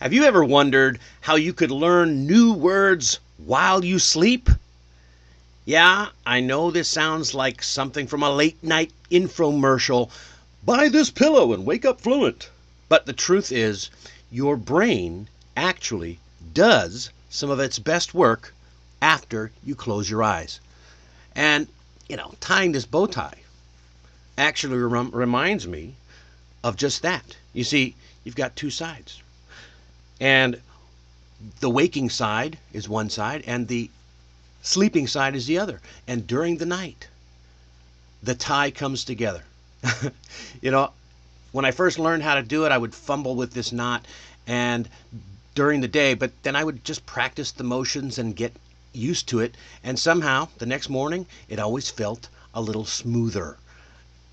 Have you ever wondered how you could learn new words while you sleep? Yeah, I know this sounds like something from a late night infomercial. Buy this pillow and wake up fluent. But the truth is, your brain actually does some of its best work after you close your eyes. And, tying this bow tie actually reminds me of just that. You see, you've got two sides. And the waking side is one side, and the sleeping side is the other. And during the night, the tie comes together. you know, when I first learned how to do it, I would fumble with this knot and during the day, but then I would just practice the motions and get used to it. And somehow, the next morning, it always felt a little smoother.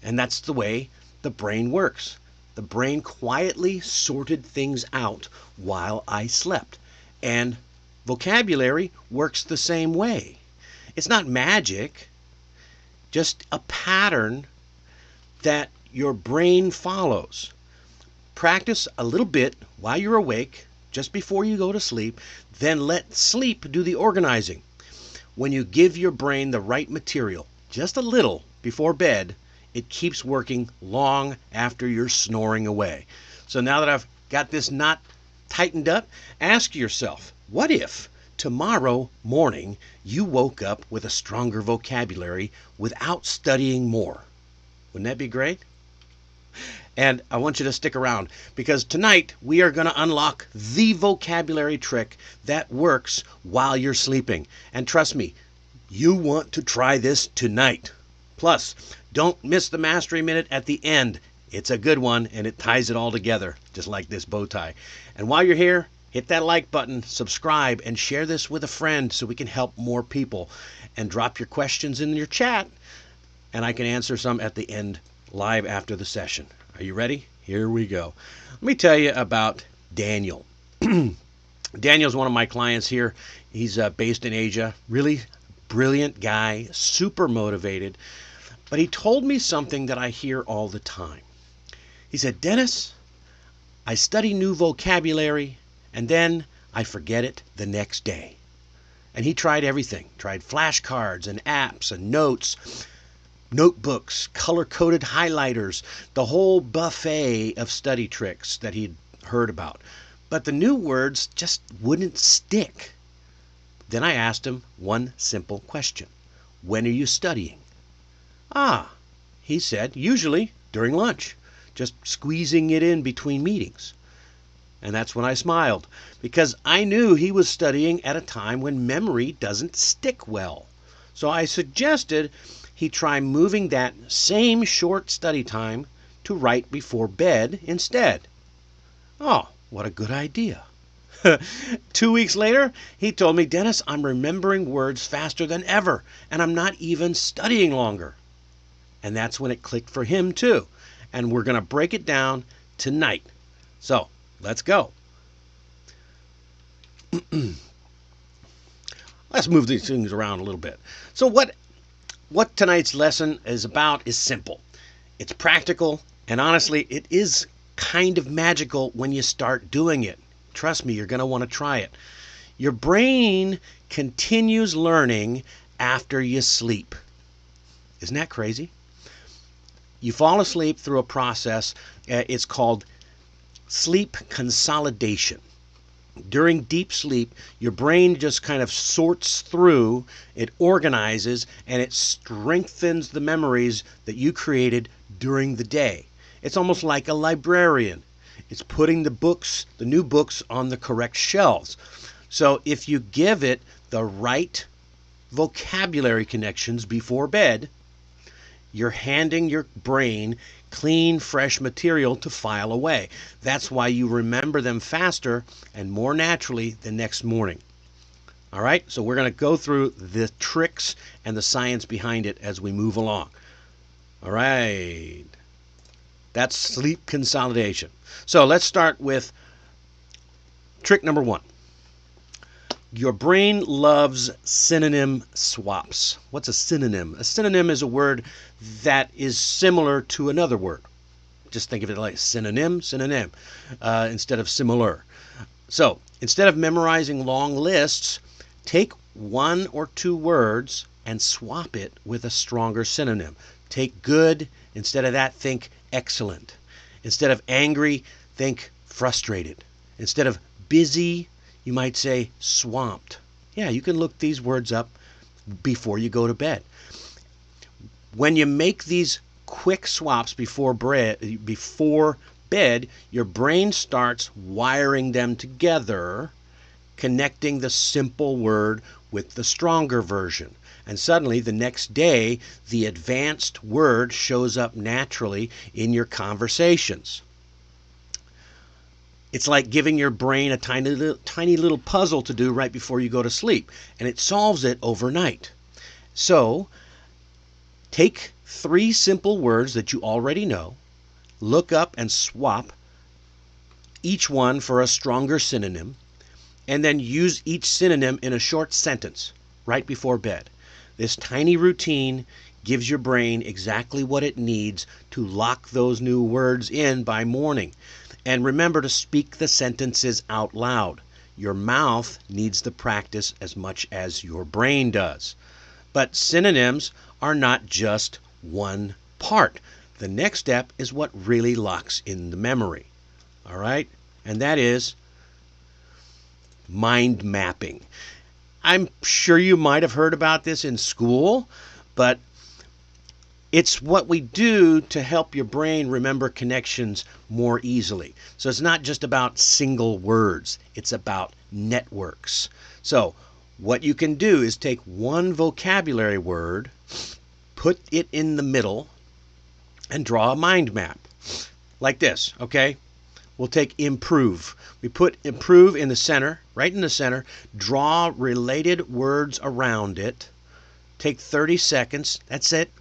And that's the way the brain works. The brain quietly sorted things out while I slept. And vocabulary works the same way. It's not magic, just a pattern that your brain follows. Practice a little bit while you're awake, just before you go to sleep, then let sleep do the organizing. When you give your brain the right material, just a little before bed, it keeps working long after you're snoring away. So now that I've got this knot tightened up, ask yourself, what if tomorrow morning you woke up with a stronger vocabulary without studying more? Wouldn't that be great? And I want you to stick around because tonight we are going to unlock the vocabulary trick that works while you're sleeping. And trust me, you want to try this tonight. Plus, don't miss the Mastery Minute at the end. It's a good one and it ties it all together, just like this bow tie. And while you're here, hit that like button, subscribe, and share this with a friend so we can help more people. And drop your questions in your chat, and I can answer some at the end live after the session. Are you ready? Here we go. Let me tell you about Daniel. Daniel's one of my clients here. He's based in Asia. Really brilliant guy, super motivated. But he told me something that I hear all the time. He said, Dennis, I study new vocabulary and then I forget it the next day. And he tried everything. Tried flashcards and apps and notes, notebooks, color-coded highlighters, the whole buffet of study tricks that he'd heard about. But the new words just wouldn't stick. Then I asked him one simple question. When are you studying? Ah, he said, usually during lunch, just squeezing it in between meetings. And that's when I smiled, because I knew he was studying at a time when memory doesn't stick well. So I suggested he try moving that same short study time to right before bed instead. Oh, what a good idea. 2 weeks later, he told me, Dennis, I'm remembering words faster than ever, and I'm not even studying longer. And that's when it clicked for him, too. And we're going to break it down tonight. So, let's go. Let's move these things around a little bit. So what tonight's lesson is about is simple. It's practical, and honestly, it is kind of magical when you start doing it. Trust me, you're going to want to try it. Your brain continues learning after you sleep. Isn't that crazy? You fall asleep through a process, it's called sleep consolidation. During deep sleep, your brain just kind of sorts through, it organizes, and it strengthens the memories that you created during the day. It's almost like a librarian. It's putting the new books on the correct shelves. So if you give it the right vocabulary connections before bed, you're handing your brain clean, fresh material to file away. That's why you remember them faster and more naturally the next morning. All right, so we're going to go through the tricks and the science behind it as we move along. All right, that's sleep consolidation. So let's start with trick number 1. Your brain loves synonym swaps. What's a synonym? A synonym is a word that is similar to another word. Just think of it like synonym, instead of similar. So instead of memorizing long lists, take one or two words and swap it with a stronger synonym. Take good, instead of that, think excellent. Instead of angry, think frustrated. Instead of busy, you might say swamped. Yeah, you can look these words up before you go to bed. When you make these quick swaps before bed, your brain starts wiring them together, connecting the simple word with the stronger version. And suddenly, the next day, the advanced word shows up naturally in your conversations. It's like giving your brain a tiny little puzzle to do right before you go to sleep, and it solves it overnight. So, take 3 simple words that you already know, look up and swap each one for a stronger synonym, and then use each synonym in a short sentence right before bed. This tiny routine gives your brain exactly what it needs to lock those new words in by morning. And remember to speak the sentences out loud. Your mouth needs the practice as much as your brain does. But synonyms are not just one part. The next step is what really locks in the memory. All right? And that is mind mapping. I'm sure you might have heard about this in school, but it's what we do to help your brain remember connections more easily. So it's not just about single words, it's about networks. So what you can do is take one vocabulary word, put it in the middle, and draw a mind map. Like this, okay? We'll take improve. We put improve in the center, right in the center, draw related words around it, take 30 seconds, that's it.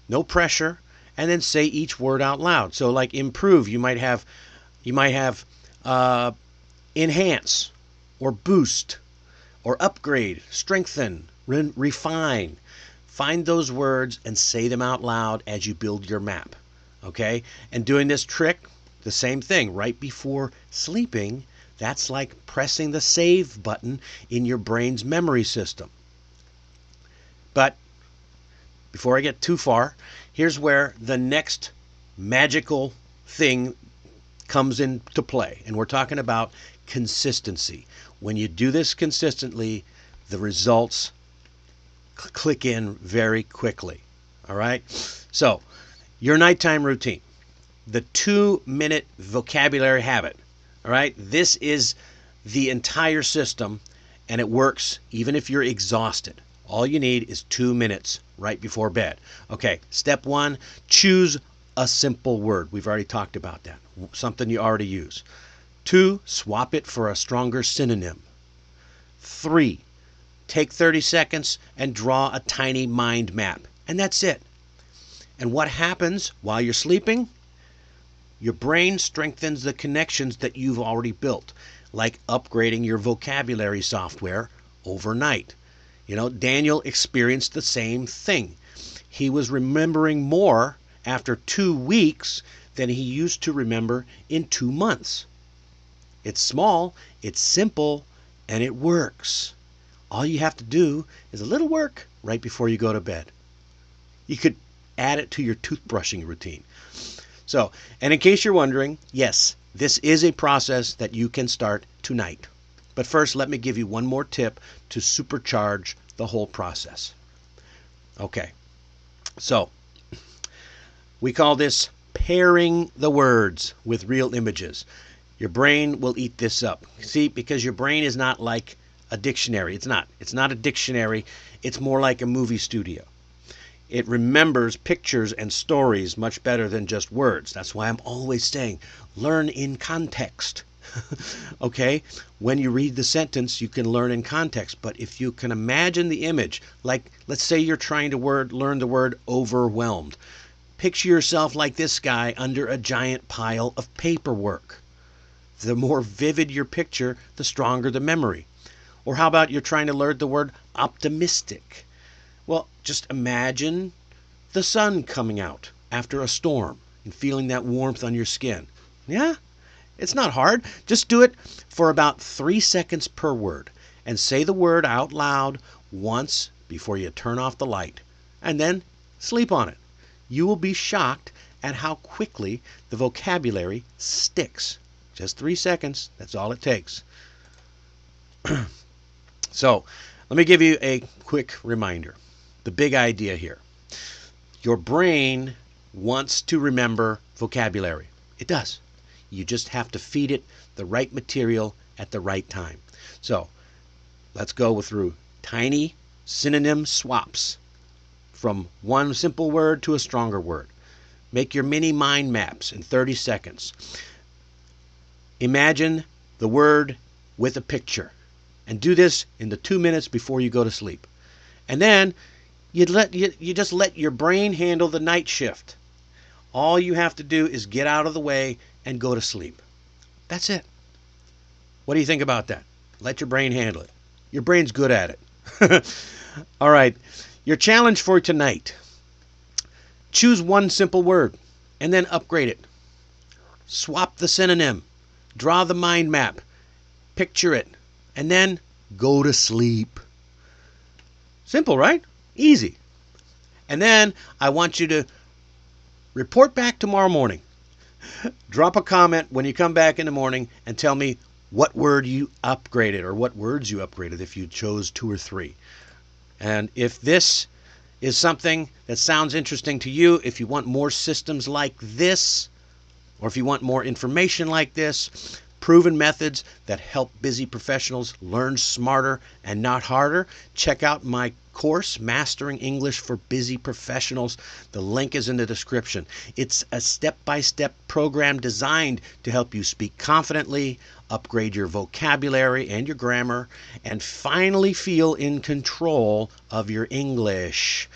No pressure, and then say each word out loud. So like improve, you might have enhance, or boost, or upgrade, strengthen, refine. Find those words and say them out loud as you build your map. Okay? And doing this trick, the same thing, right before sleeping, that's like pressing the save button in your brain's memory system. But before I get too far, here's where the next magical thing comes into play. And we're talking about consistency. When you do this consistently, the results click in very quickly. All right? So, your nighttime routine. The 2-minute vocabulary habit. All right? This is the entire system, and it works even if you're exhausted. All you need is 2 minutes right before bed. Okay, step 1, choose a simple word. We've already talked about that. Something you already use. 2, swap it for a stronger synonym. 3, take 30 seconds and draw a tiny mind map. And that's it. And what happens while you're sleeping? Your brain strengthens the connections that you've already built, like upgrading your vocabulary software overnight. You know, Daniel experienced the same thing. He was remembering more after 2 weeks than he used to remember in 2 months. It's small, it's simple, and it works. All you have to do is a little work right before you go to bed. You could add it to your toothbrushing routine. So, and in case you're wondering, yes, this is a process that you can start tonight. But first, let me give you one more tip to supercharge the whole process. Okay, so we call this pairing the words with real images. Your brain will eat this up. See, because your brain is not like a dictionary. It's not. It's not a dictionary. It's more like a movie studio. It remembers pictures and stories much better than just words. That's why I'm always saying, learn in context. Okay? When you read the sentence, you can learn in context. But if you can imagine the image, like let's say you're trying to learn the word overwhelmed. Picture yourself like this guy under a giant pile of paperwork. The more vivid your picture, the stronger the memory. Or how about you're trying to learn the word optimistic? Well, just imagine the sun coming out after a storm. and feeling that warmth on your skin. Yeah, it's not hard. Just do it for about 3 seconds per word and say the word out loud once before you turn off the light, and then sleep on it. You will be shocked at how quickly the vocabulary sticks. Just 3 seconds, that's all it takes. So, let me give you a quick reminder. The big idea here. Your brain wants to remember vocabulary. It does. You just have to feed it the right material at the right time. So, let's go through tiny synonym swaps from one simple word to a stronger word. Make your mini mind maps in 30 seconds. Imagine the word with a picture. And do this in the 2 minutes before you go to sleep. And then you just let your brain handle the night shift. All you have to do is get out of the way and go to sleep. That's it. What do you think about that? Let your brain handle it. Your brain's good at it. All right. Your challenge for tonight. Choose one simple word and then upgrade it. Swap the synonym. Draw the mind map. Picture it. And then go to sleep. Simple, right? Easy. And then I want you to report back tomorrow morning. Drop a comment when you come back in the morning and tell me what word you upgraded or what words you upgraded if you chose 2 or 3. And if this is something that sounds interesting to you, if you want more systems like this, or if you want more information like this, proven methods that help busy professionals learn smarter and not harder, check out my course, Mastering English for Busy Professionals. The link is in the description. It's a step-by-step program designed to help you speak confidently, upgrade your vocabulary and your grammar, and finally feel in control of your English.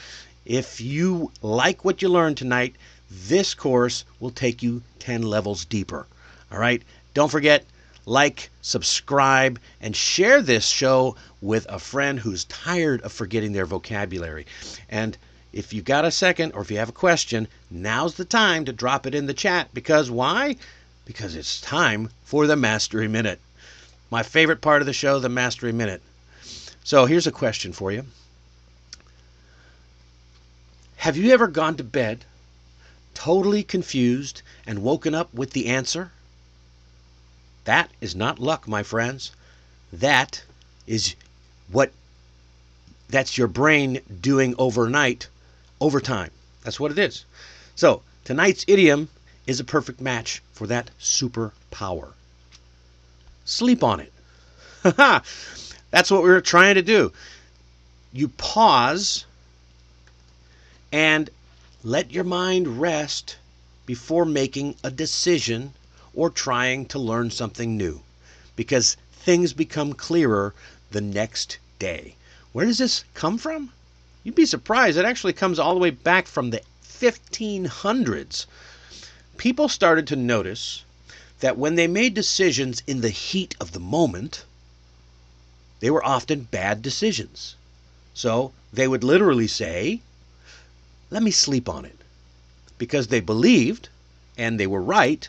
If you like what you learned tonight, this course will take you 10 levels deeper. All right? Don't forget, like, subscribe, and share this show with a friend who's tired of forgetting their vocabulary. And if you got a second or if you have a question, now's the time to drop it in the chat. Because why? Because it's time for the Mastery Minute. My favorite part of the show, the Mastery Minute. So here's a question for you. Have you ever gone to bed totally confused and woken up with the answer? That is not luck, my friends. That's your brain doing overtime. That's what it is. So, tonight's idiom is a perfect match for that superpower. Sleep on it. That's what we were trying to do. You pause and let your mind rest before making a decision or trying to learn something new, because things become clearer the next day. Where does this come from? You'd be surprised. It actually comes all the way back from the 1500s. People started to notice that when they made decisions in the heat of the moment, they were often bad decisions. So they would literally say, "Let me sleep on it," because they believed, and they were right,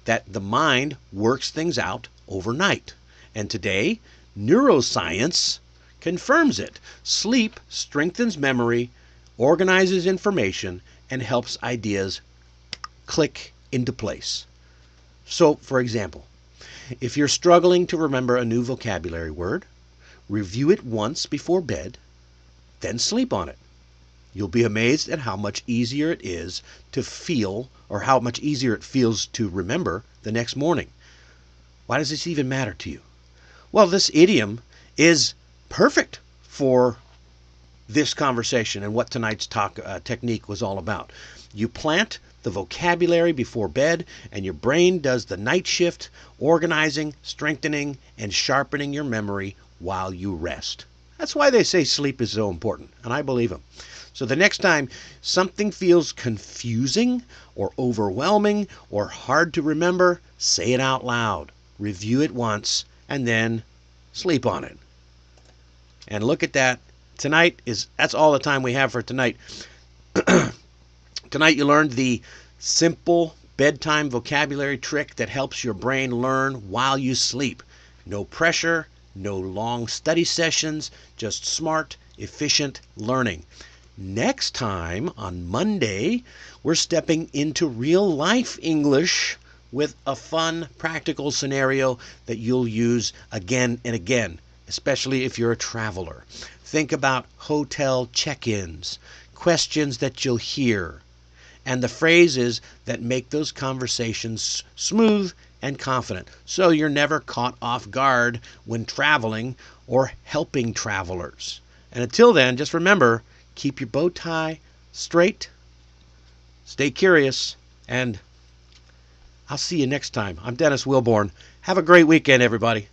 that the mind works things out overnight. And today, neuroscience confirms it. Sleep strengthens memory, organizes information, and helps ideas click into place. So, for example, if you're struggling to remember a new vocabulary word, review it once before bed, then sleep on it. You'll be amazed at how much easier it is to feel, or how much easier it feels to remember the next morning. Why does this even matter to you? Well, this idiom is perfect for this conversation and what tonight's technique was all about. You plant the vocabulary before bed, and your brain does the night shift, organizing, strengthening, and sharpening your memory while you rest. That's why they say sleep is so important, and I believe them. So the next time something feels confusing or overwhelming or hard to remember, say it out loud. Review it once and then sleep on it. And look at that. That's all the time we have for tonight. Tonight you learned the Simple bedtime vocabulary trick that helps your brain learn while you sleep. No pressure, no long study sessions, just smart, efficient learning. Next time, on Monday, we're stepping into real life English with a fun, practical scenario that you'll use again and again, especially if you're a traveler. Think about hotel check-ins, questions that you'll hear, and the phrases that make those conversations smooth and confident, so you're never caught off guard when traveling or helping travelers. And until then, just remember, keep your bow tie straight, stay curious, and I'll see you next time. I'm Dennis Wilborn. Have a great weekend, everybody.